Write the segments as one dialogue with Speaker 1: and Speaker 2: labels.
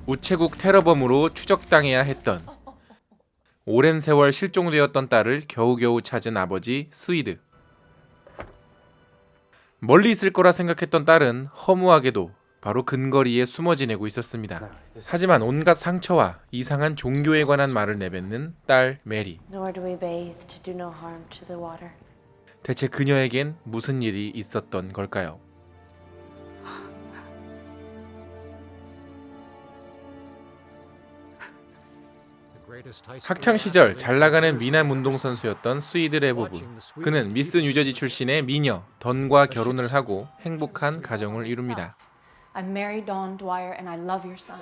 Speaker 1: 우체국 테러범으로 추적당해야 했던, 오랜 세월 실종되었던 딸을 겨우겨우 찾은 아버지 스위드. 멀리 있을 거라 생각했던 딸은 허무하게도 바로 근거리에 숨어 지내고 있었습니다. 하지만 온갖 상처와 이상한 종교에 관한 말을 내뱉는 딸 메리. 대체 그녀에겐 무슨 일이 있었던 걸까요? 학창시절 잘나가는 미남 운동선수였던 스위드 레보브. 그는 미스 뉴저지 출신의 미녀 던과 결혼을 하고 행복한 가정을 이룹니다.
Speaker 2: I'm Mary Dawn Dwyer and I love your son.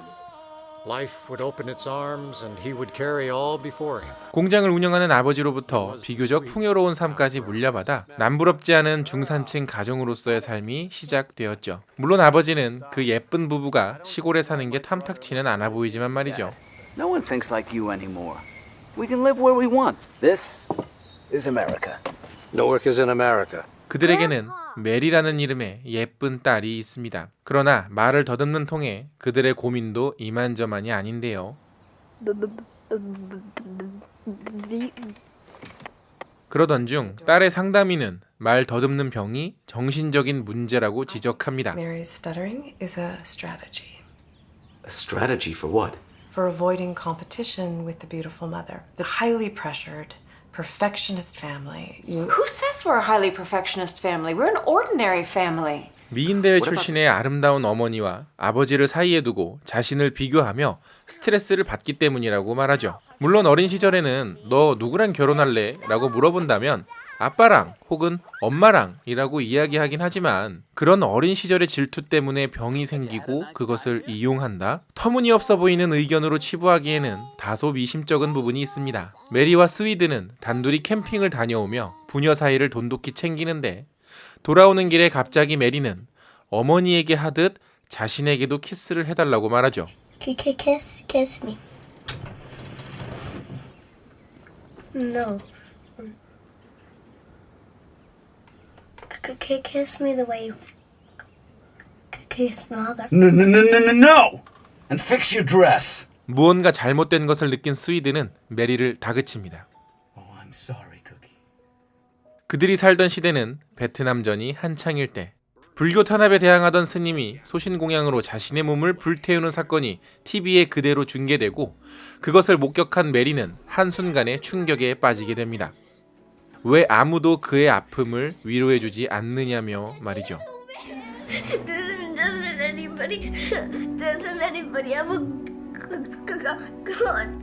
Speaker 3: Life would open its arms and he would carry all before him.
Speaker 1: 공장을 운영하는 아버지로부터 비교적 풍요로운 삶까지 물려받아 남부럽지 않은 중산층 가정으로서의 삶이 시작되었죠. 물론 아버지는 그 예쁜 부부가 시골에 사는 게 탐탁치는 않아 보이지만 말이죠.
Speaker 4: No one thinks like you anymore. We can live where we want. This is America.
Speaker 3: Newark is in America.
Speaker 1: 그들에게는 메리라는 이름의 예쁜 딸이 있습니다. 그러나 말을 더듬는 통에 그들의 고민도 이만저만이 아닌데요. 그러던 중 딸의 상담인은 말 더듬는 병이 정신적인 문제라고 지적합니다.
Speaker 5: Mary's stuttering is a strategy.
Speaker 4: A strategy for what?
Speaker 5: For avoiding competition with the beautiful mother. The highly pressured, perfectionist family.
Speaker 2: Who says we're a highly perfectionist family? We're an ordinary family.
Speaker 1: 미인대회 출신의 아름다운 어머니와 아버지를 사이에 두고 자신을 비교하며 스트레스를 받기 때문이라고 말하죠. 물론 어린 시절에는 너 누구랑 결혼할래? 라고 물어본다면 아빠랑 혹은 엄마랑 이라고 이야기하긴 하지만 그런 어린 시절의 질투 때문에 병이 생기고 그것을 이용한다? 터무니없어 보이는 의견으로 치부하기에는 다소 미심쩍은 부분이 있습니다. 메리와 스위드는 단둘이 캠핑을 다녀오며 부녀 사이를 돈독히 챙기는데 돌아오는 길에 갑자기 메리는 어머니에게 하듯 자신에게도 키스를 해달라고 말하죠.
Speaker 6: Kiss me. No. Kiss me the way you kiss mother.
Speaker 4: No! And fix your dress.
Speaker 1: 무언가 잘못된 것을 느낀 스위드는 메리를 다그칩니다.
Speaker 4: Oh, I'm sorry, Cookie.
Speaker 1: 그들이 살던 시대는 베트남전이 한창일 때 불교 탄압에 대항하던 스님이 소신공양으로 자신의 몸을 불태우는 사건이 TV에 그대로 중계되고 그것을 목격한 메리는 한순간에 충격에 빠지게 됩니다. 왜 아무도 그의 아픔을 위로해주지 않느냐며 말이죠.
Speaker 6: Doesn't anybody have a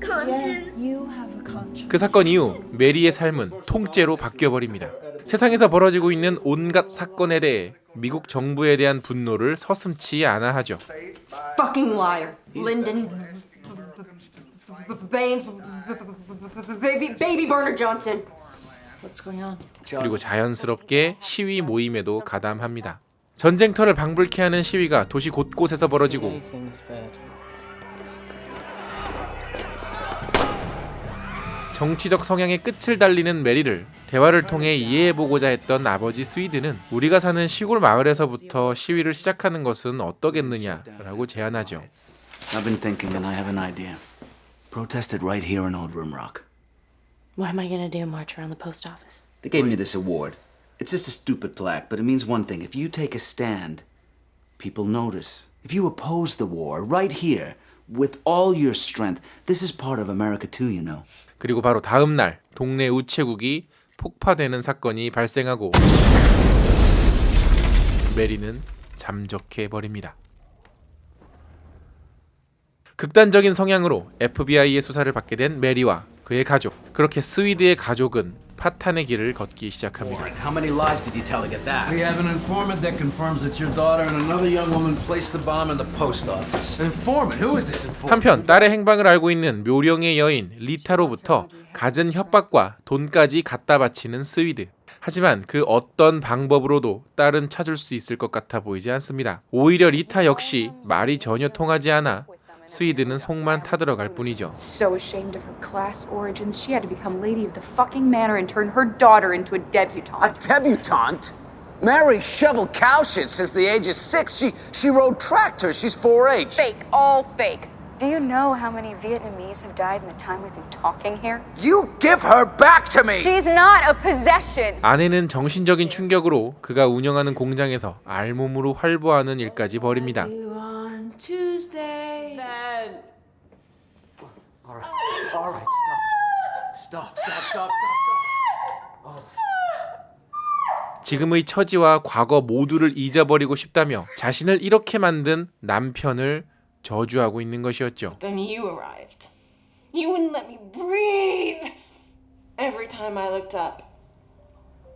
Speaker 6: conscience?
Speaker 2: You have a conscience.
Speaker 1: 그 사건 이후 메리의 삶은 통째로 바뀌어버립니다. 세상에서 벌어지고 있는 온갖 사건에 대해 미국 정부에 대한 분노를 서슴지 않아 하죠.
Speaker 7: Fucking liar. Lyndon Baines Baby Burner Johnson.
Speaker 2: What's going on?
Speaker 1: 그리고 자연스럽게 시위 모임에도 가담합니다. 전쟁터를 방불케 하는 시위가 도시 곳곳에서 벌어지고 정치적 성향의 끝을 달리는 메리를 대화를 통해 이해해보고자 했던 아버지 스위드는 우리가 사는 시골 마을에서부터 시위를 시작하는 것은 어떠겠느냐라고 제안하죠.
Speaker 4: I've been thinking and I have an idea. Protest it right here in Old Rimrock.
Speaker 2: What am I gonna do? March around the post office?
Speaker 4: They gave me this award. It's just a stupid plaque, but it means one thing. If you take a stand, people notice. If you oppose the war right here with all your strength, this is part of America too, you know.
Speaker 1: 그리고 바로 다음 날 동네 우체국이 폭파되는 사건이 발생하고 메리는 잠적해 버립니다. 극단적인 성향으로 FBI의 수사를 받게 된 메리와 그의 가족, 그렇게 스위드의 가족은 파탄의 길을 걷기 시작합니다.
Speaker 4: How many lies did you tell to get that?
Speaker 8: We have an informant that confirms that your daughter and another young woman placed the bomb in the post office.
Speaker 4: An informant? Who is this informant?
Speaker 1: 한편 딸의 행방을 알고 있는 묘령의 여인 리타로부터 갖은 협박과 돈까지 갖다 바치는 스위드. 하지만 그 어떤 방법으로도 딸은 찾을 수 있을 것 같아 보이지 않습니다. 오히려 리타 역시 말이 전혀 통하지 않아 스위드는 속만 타들어갈 뿐이죠.
Speaker 9: So ashamed of her class origins, she had to become lady of the fucking manor and turn her daughter into a debutante.
Speaker 10: A debutante? Mary shoveled cow shit since the age of 6. She rode tractors. She's 4-H.
Speaker 9: Fake, all fake. Do you know how many Vietnamese have died in the time we've been talking here?
Speaker 10: You give her back to me!
Speaker 9: She's not a possession!
Speaker 1: 아내는 정신적인 충격으로 그가 운영하는 공장에서 알몸으로 활보하는 일까지 벌입니다.
Speaker 2: On Tuesday. Then.
Speaker 10: All right, stop. Stop.
Speaker 1: 지금의 처지와 과거 모두를 잊어버리고 싶다며 자신을 이렇게 만든 남편을 저주하고 있는 것이었죠.
Speaker 2: Then you arrived. You wouldn't let me breathe. Every time I looked up,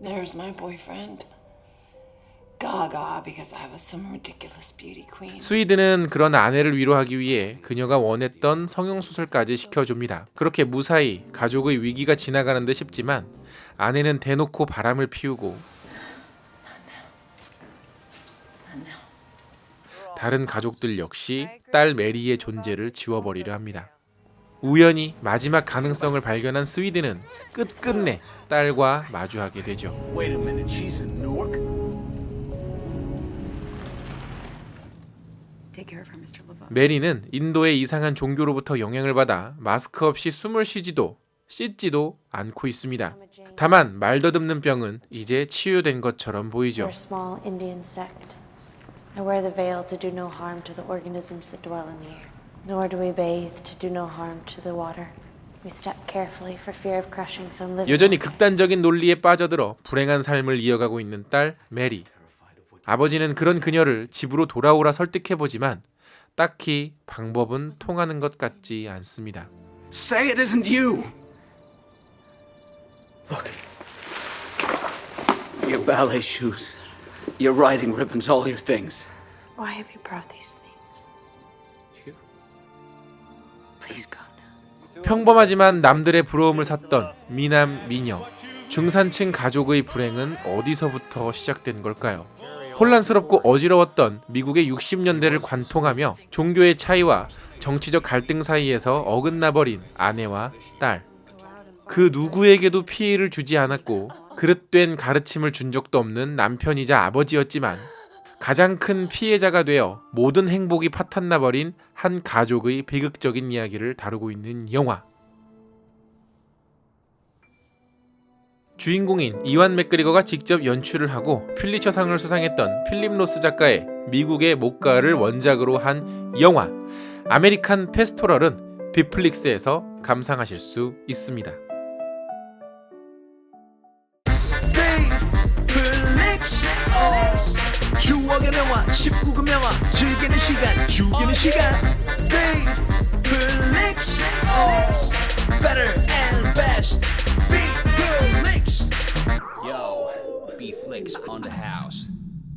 Speaker 2: there's my boyfriend. Gaga because I was some ridiculous beauty queen.
Speaker 1: 스위드는 그런 아내를 위로하기 위해 그녀가 원했던 성형수술까지 시켜줍니다. 그렇게 무사히 가족의 위기가 지나가는 듯 싶지만 아내는 대놓고 바람을 피우고 다른 가족들 역시 딸 메리의 존재를 지워버리려 합니다. 우연히 마지막 가능성을 발견한 스위드는 끝끝내 딸과 마주하게 되죠.
Speaker 8: Wait a minute, she's in Newark?
Speaker 1: 메리는 인도의 이상한 종교로부터 영향을 받아 마스크 없이 숨을 쉬지도 씻지도 않고 있습니다. 다만 말더듬는 병은 이제 치유된 것처럼 보이죠.
Speaker 11: We're a small Indian sect. I wear the veil to do no harm to the organisms that dwell in the air. Nor do we bathe to do no harm to the water. We step carefully for fear of crushing some living.
Speaker 1: 여전히 극단적인 논리에 빠져들어 불행한 삶을 이어가고 있는 딸 메리. 아버지는 그런 그녀를 집으로 돌아오라 설득해보지만 딱히 방법은 통하는 것 같지 않습니다.
Speaker 10: Say it isn't you! Look. Your ballet shoes, your riding ribbons, all your things.
Speaker 11: Why have you brought these things? Please go now.
Speaker 1: 평범하지만 남들의 부러움을 샀던 미남 미녀. 중산층 가족의 불행은 어디서부터 시작된 걸까요? 혼란스럽고 어지러웠던 미국의 60년대를 관통하며 종교의 차이와 정치적 갈등 사이에서 어긋나버린 아내와 딸. 그 누구에게도 피해를 주지 않았고 그릇된 가르침을 준 적도 없는 남편이자 아버지였지만 가장 큰 피해자가 되어 모든 행복이 파탄나버린 한 가족의 비극적인 이야기를 다루고 있는 영화. 주인공인 이완 맥그리거가 직접 연출을 하고 퓰리처상을 수상했던 필립 로스 작가의 미국의 목가를 원작으로 한 영화 아메리칸 페스토럴은 빅플릭스에서 감상하실 수 있습니다.
Speaker 12: 추억의 명화 19금 명화 즐기는 시간 죽이는 시간 Bflix Better and best Bflix
Speaker 8: Yo, Bflix on the house.